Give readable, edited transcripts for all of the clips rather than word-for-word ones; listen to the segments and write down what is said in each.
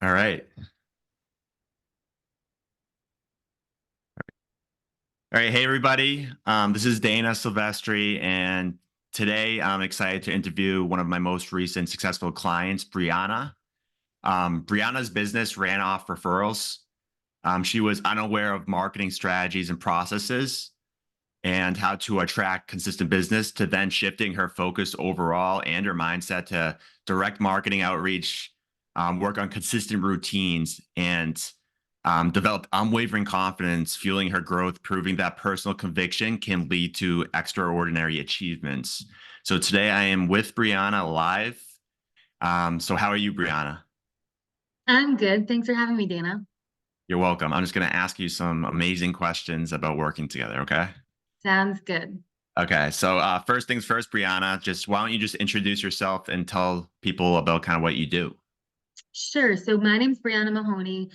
All right. All right. Hey, everybody. This is Dana Silvestri, and today I'm excited to interview one of my most recent successful clients, Brianna. Brianna's business ran off referrals. She was unaware of marketing strategies and processes and how to attract consistent business to then shifting her focus overall and her mindset to direct marketing outreach, work on consistent routines, and develop unwavering confidence, fueling her growth, proving that personal conviction can lead to extraordinary achievements. So today I am with Brianna live. So how are you, Brianna? I'm good. Thanks for having me, Dana. You're welcome. I'm just going to ask you some amazing questions about working together. Okay. Sounds good. Okay, so first things first, Brianna, just why don't you just introduce yourself and tell people about kind of what you do? Sure. So my name's Brianna Mahoney.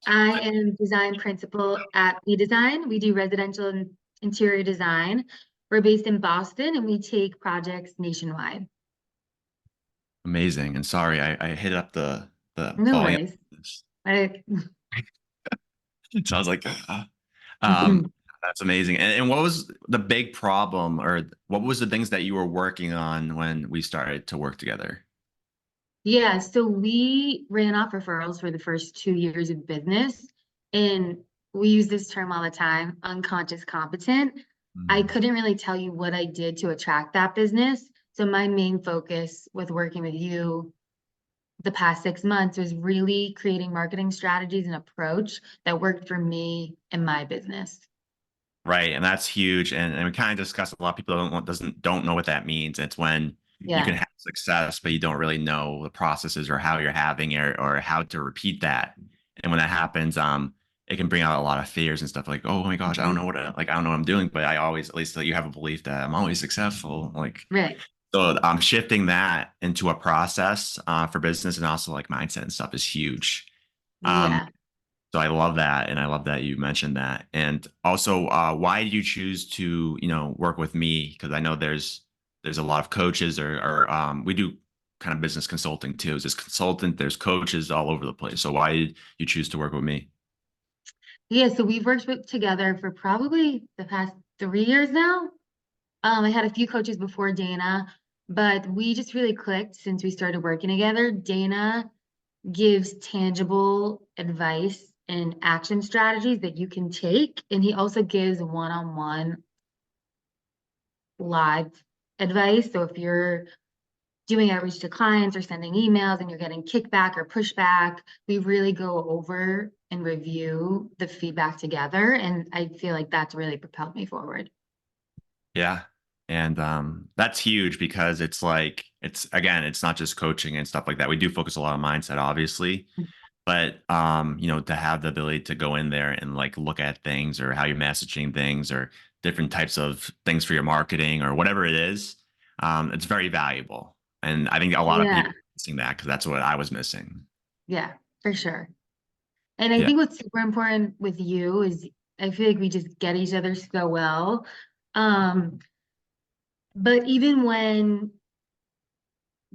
I am design principal at Design. We do residential and interior design. We're based in Boston and we take projects nationwide. Amazing. And sorry, I hit up the No volume. worries. I, So I was like, um, that's amazing. And what was the big problem, or what was the things that you were working on when we started to work together? yeah, so we ran off referrals for the first 2 years of business, and we use this term all the time, unconscious competent. I Mhm. couldn't really tell you what I did to attract that business. So my main focus with working with you the past 6 months was really creating marketing strategies and approach that worked for me and my business. Right, and that's huge. And we kind of discussed a lot of people don't know what that means. It's when you can Yeah, have success, but you don't really know the processes or how you're having it or how to repeat that. And when that happens, it can bring out a lot of fears and stuff like, oh my gosh, I don't know mhm, I don't know what I'm doing, but I always at least you have a belief that I'm always successful. Like right. so, shifting that into a process for business and also like mindset and stuff is huge. Um, Yeah. so I love that, and I love that you mentioned that. And also, why did you choose to, work with me? Because I know there's a lot of coaches, or we do kind of business consulting too. There's consultant, there's coaches all over the place. So why did you choose to work with me? Yeah, so we've worked together for probably the past 3 years now. I had a few coaches before Dana, but we just really clicked since we started working together. Dana gives tangible advice and action strategies that you can take, and he also gives one-on-one live advice. So if you're doing outreach to clients or sending emails and you're getting kickback or pushback, we really go over and review the feedback together. And I feel like that's really propelled me forward. Yeah. And that's huge because it's like it's again, it's not just coaching and stuff like that. We do focus a lot on mindset, obviously, but to have the ability to go in there and like look at things or how you're messaging things or different types of things for your marketing or whatever it is, it's very valuable. And I think a lot of Yeah, people are missing that because that's what I was missing. yeah, for sure. And I Yeah. think what's super important with you is I feel like we just get each other so well. Um, but even when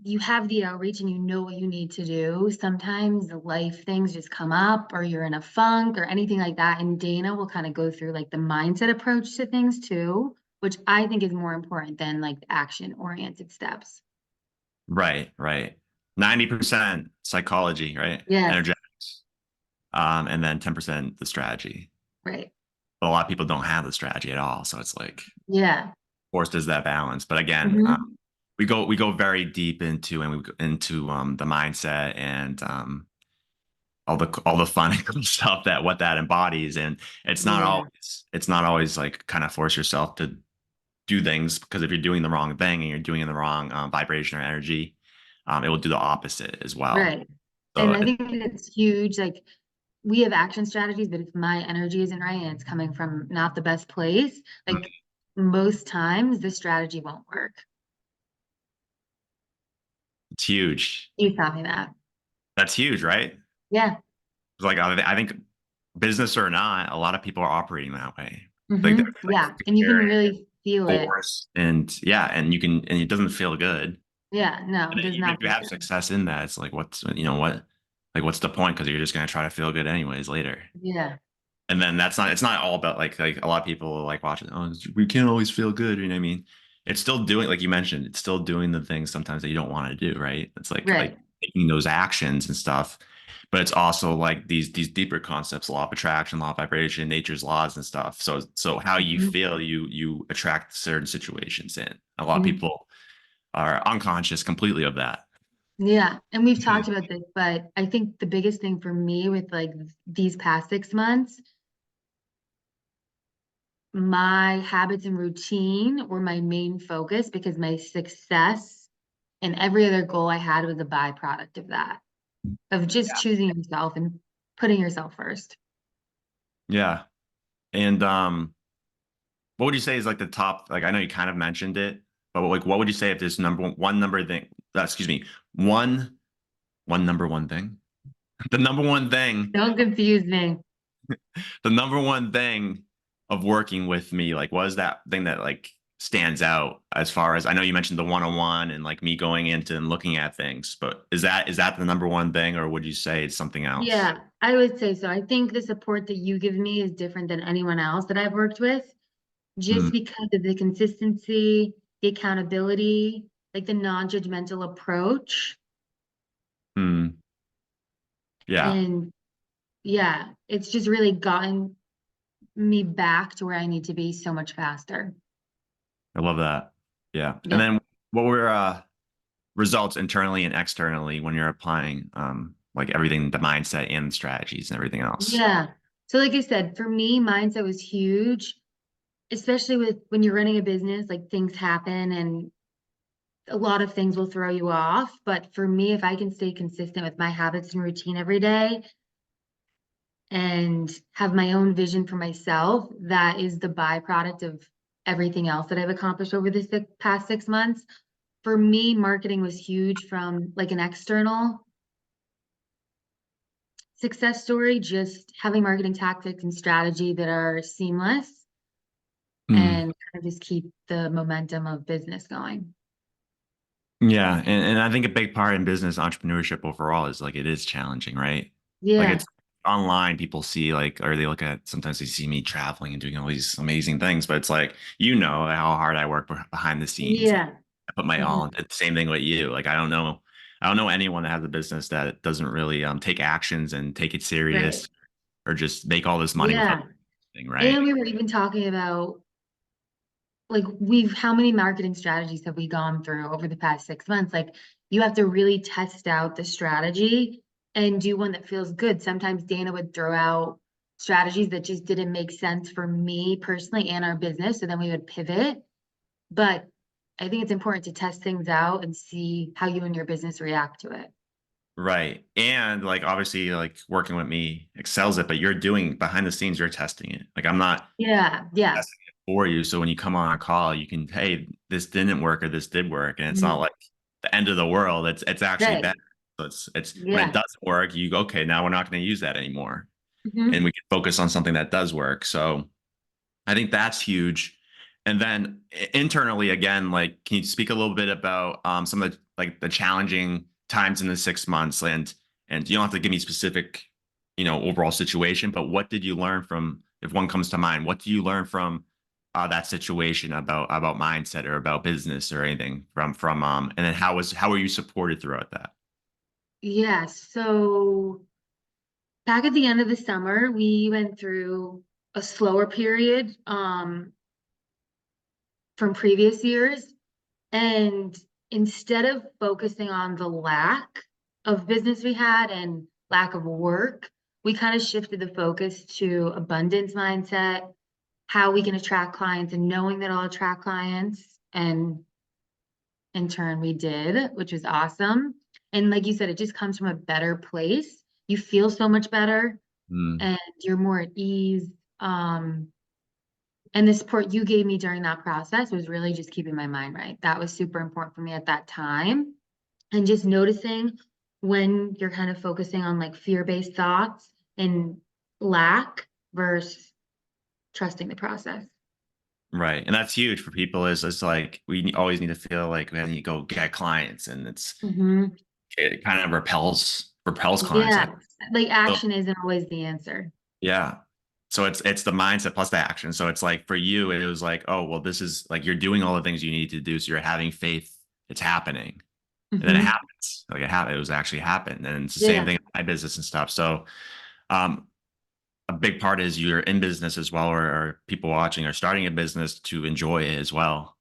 you have the outreach and you know what you need to do, sometimes life things just come up or you're in a funk or anything like that. And Dana will kind of go through like the mindset approach to things too, which I think is more important than like the action oriented steps. Right, right. 90% psychology, right? Yes, Energetics. And then 10% the strategy. right. But a lot of people don't have the strategy at all. So it's like Yeah. forced is that balance. But again, Hmm. we go very deep into and we go into the mindset and all the fun and cool stuff that what that embodies. And Yeah. it's not always like kind of force yourself to do things because if you're doing the wrong thing and you're doing it in the wrong vibration or energy, it will do the opposite as well. Right. So And I think it's huge. Like we have action strategies, but if my energy isn't right and it's coming from not the best place, like most times the strategy won't work. it's huge. You taught me that. That's huge, right? Yeah. Like I think business or not, a lot of people are operating that way. Like they're like Yeah. And you can really feel it. force and yeah, and you can and it doesn't feel good. Yeah. No, And it then does even if not you feel have good. success in that, it's like what's what. Like, what's the point? Because you're just gonna try to feel good anyways later. Yeah. And then it's not all about like a lot of people like watching, oh, we can't always feel good, you know what I mean? It's still doing, like you mentioned, it's still doing the things sometimes that you don't want to do, right? It's like Right. taking those actions and stuff. But it's also like these deeper concepts, law of attraction, law of vibration, nature's laws and stuff. So how you Mhm. feel, you attract certain situations in. A lot of Mhm. people are unconscious completely of that. Yeah. And we've Mhm. talked about this, but I think the biggest thing for me with like these past 6 months, my habits and routine were my main focus because my success and every other goal I had was a byproduct of that, of just choosing yourself and putting yourself first. Yeah. And what would you say is like the top? Like I know you kind of mentioned it, but like what would you say if there's one number thing? Excuse me, one number one thing. The number one thing, Don't confuse me. the number one thing of working with me, like what is that thing that like stands out as far as I know you mentioned the one-on-one and like me going into and looking at things, but is that the number one thing, or would you say it's something else? Yeah, I would say so. I think the support that you give me is different than anyone else that I've worked with, Hmm. just because of the consistency, the accountability, like the non-judgmental approach. Hmm. Yeah, And yeah, it's just really gotten me back to where I need to be so much faster. I love that. Yeah. And Yeah. then what were results internally and externally when you're applying like everything, the mindset and the strategies and everything else? Yeah. So like I said, for me, mindset was huge, especially with when you're running a business, like things happen and a lot of things will throw you off. But for me, if I can stay consistent with my habits and routine every day and have my own vision for myself, that is the byproduct of everything else that I've accomplished over the past 6 months. For me, marketing was huge from like an external success story, just having marketing tactics and strategy that are seamless Mm. and kind of just keep the momentum of business going. Yeah, and I think a big part in business entrepreneurship overall is like it is challenging, right? Like Yeah. it's online, people see like, or they look at sometimes they see me traveling and doing all these amazing things, but it's like you know how hard I work behind the scenes and Yeah. I put my all Mhm. into the same thing with you. Like I don't know anyone that has a business that doesn't really take actions and take it Right. serious or just make all this money without Yeah. anything, right? And we were even talking about like how many marketing strategies have we gone through over the past 6 months? Like you have to really test out the strategy and do one that feels good. Sometimes Dana would throw out strategies that just didn't make sense for me personally and our business. So then we would pivot. But I think it's important to test things out and see how you and your business react to it. Right. And like obviously like working with me excels it, but you're doing behind the scenes, you're testing it. Like I'm not Yeah. Yeah. testing it for you. So when you come on a call, you can, hey, this didn't work or this did work. And it's not Mhm. like the end of the world. It's actually Right. better. So it's when it Yeah. doesn't work, you go, okay, now we're not going to use that anymore. And Hmm. we can focus on something that does work. So I think that's huge. And then internally, again, like, can you speak a little bit about some of the like the challenging times in the 6 months, and you don't have to give me specific, overall situation, but what did you learn from, if one comes to mind, what do you learn from that situation about mindset or about business or anything and then how were you supported throughout that? Yeah. So back at the end of the summer, we went through a slower period from previous years. And instead of focusing on the lack of business we had and lack of work, we kind of shifted the focus to abundance mindset, how we can attract clients and knowing that I'll attract clients. And in turn, we did, which was awesome. And like you said, it just comes from a better place. You feel so much better Mm, and you're more at ease. Um, and the support you gave me during that process was really just keeping my mind right. That was super important for me at that time. And just noticing when you're kind of focusing on like fear-based thoughts and lack versus trusting the process. right. And that's huge for people is it's like always need to feel like we need to go get clients and Hmm. it kind of repels repels clients. Yeah, like So action isn't always the answer. yeah. So it's the mindset plus the action. So it's like for you, it was like, oh, well, this is like you're doing all the things you need to do. So you're having faith it's happening. And then it Hmm. happens. Like it was actually happened. And it's the same Yeah, thing in my business and stuff. So um a big part is you're in business as well, or people watching are starting a business to enjoy it as well.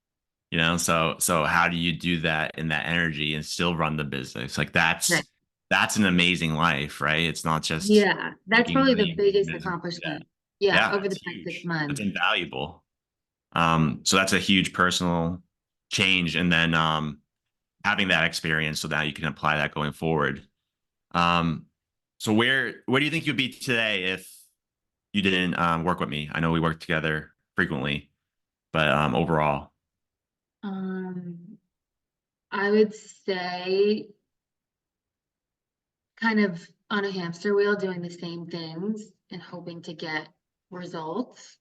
So how do you do that in that energy and still run the business? Like right. that's an amazing life, right? It's not just Yeah, that's making probably the money in biggest business. Yeah. accomplishment. Yeah, Yeah, over it's the past six huge. That's months. invaluable. So that's a huge personal change. And then having that experience so that you can apply that going forward. Um, so where do you think you'd be today if you didn't work with me? I know we work together frequently, but overall, Um, I would say kind of on a hamster wheel doing the same things and hoping to get results.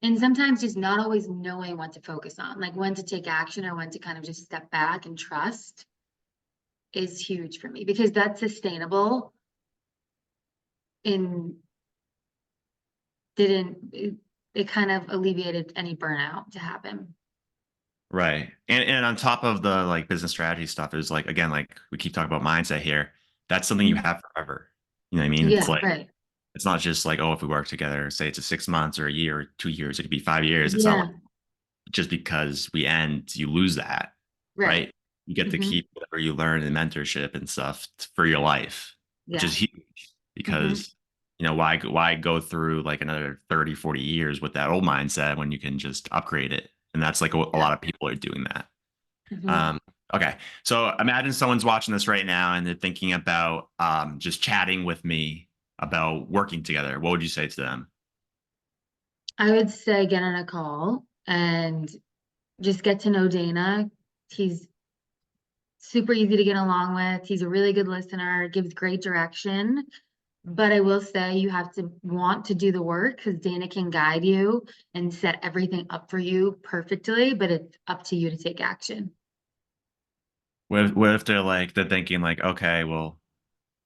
And sometimes just not always knowing what to focus on, like when to take action or when to kind of just step back and trust is huge for me because that's sustainable and it kind of alleviated any burnout to happen. right. And on top of the like business strategy stuff is like again, like we keep talking about mindset here. That's something you Mhm. have forever. You know what I mean? It's Yeah, like right. it's not just like, oh, if we work together, say it's a 6 months or a year or 2 years, it could be 5 years. It's not like Yeah, just because we end, you lose that, right. right? You get to Hmm. keep whatever you learn in mentorship and stuff for your life, which is Yeah. huge Hmm. because, why go through like another 30, 40 years with that old mindset when you can just upgrade it? And that's like a Yeah. lot of people are doing that. Hmm. Um, okay. So imagine someone's watching this right now and they're thinking about just chatting with me about working together. What would you say to them? I would say get on a call and just get to know Dana. He's super easy to get along with. He's a really good listener, gives great direction. But I will say you have to want to do the work because Dana can guide you and set everything up for you perfectly, but it's up to you to take action. What if they're thinking like, okay, well,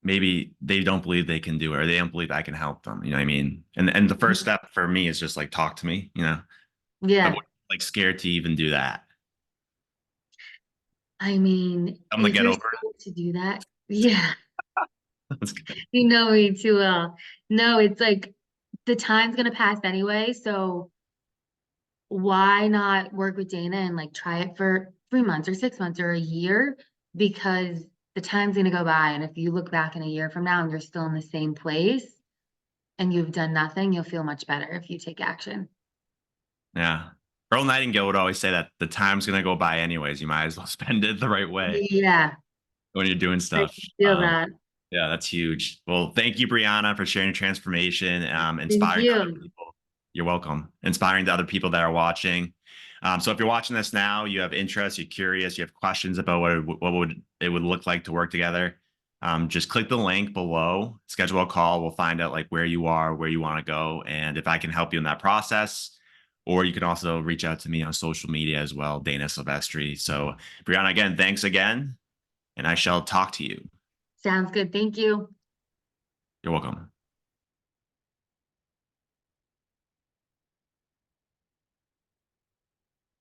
maybe they don't believe they can do it or they don't believe I can help them. You know what I mean? And the first Mhm. step for me is just like talk to me. But Yeah. what, like scared to even do that. I mean, I'm gonna if get you're over scared to do that, yeah, it. That's good. you know me too well. No, it's like the time's gonna pass anyway, so why not work with Dana and like try it for 3 months or 6 months or a year? Because the time's gonna go by, and if you look back in a year from now and you're still in the same place and you've done nothing, you'll feel much better if you take action. Yeah. Earl Nightingale would always say that the time's gonna go by anyways. You might as well spend it the right way Yeah, when you're doing I stuff. can feel that. Yeah, that's huge. Well, thank you, Brianna, for sharing your transformation, Thank inspiring to other you. people. You're welcome. Inspiring to other people that are watching. So if you're watching this now, you have interest, you're curious, you have questions about what would it would look like to work together. Just click the link below, schedule a call. We'll find out like where you are, where you want to go, and if I can help you in that process. Or you can also reach out to me on social media as well, Dana Silvestri. So, Brianna, again, thanks again, and I shall talk to you. Sounds good. Thank you. You're welcome.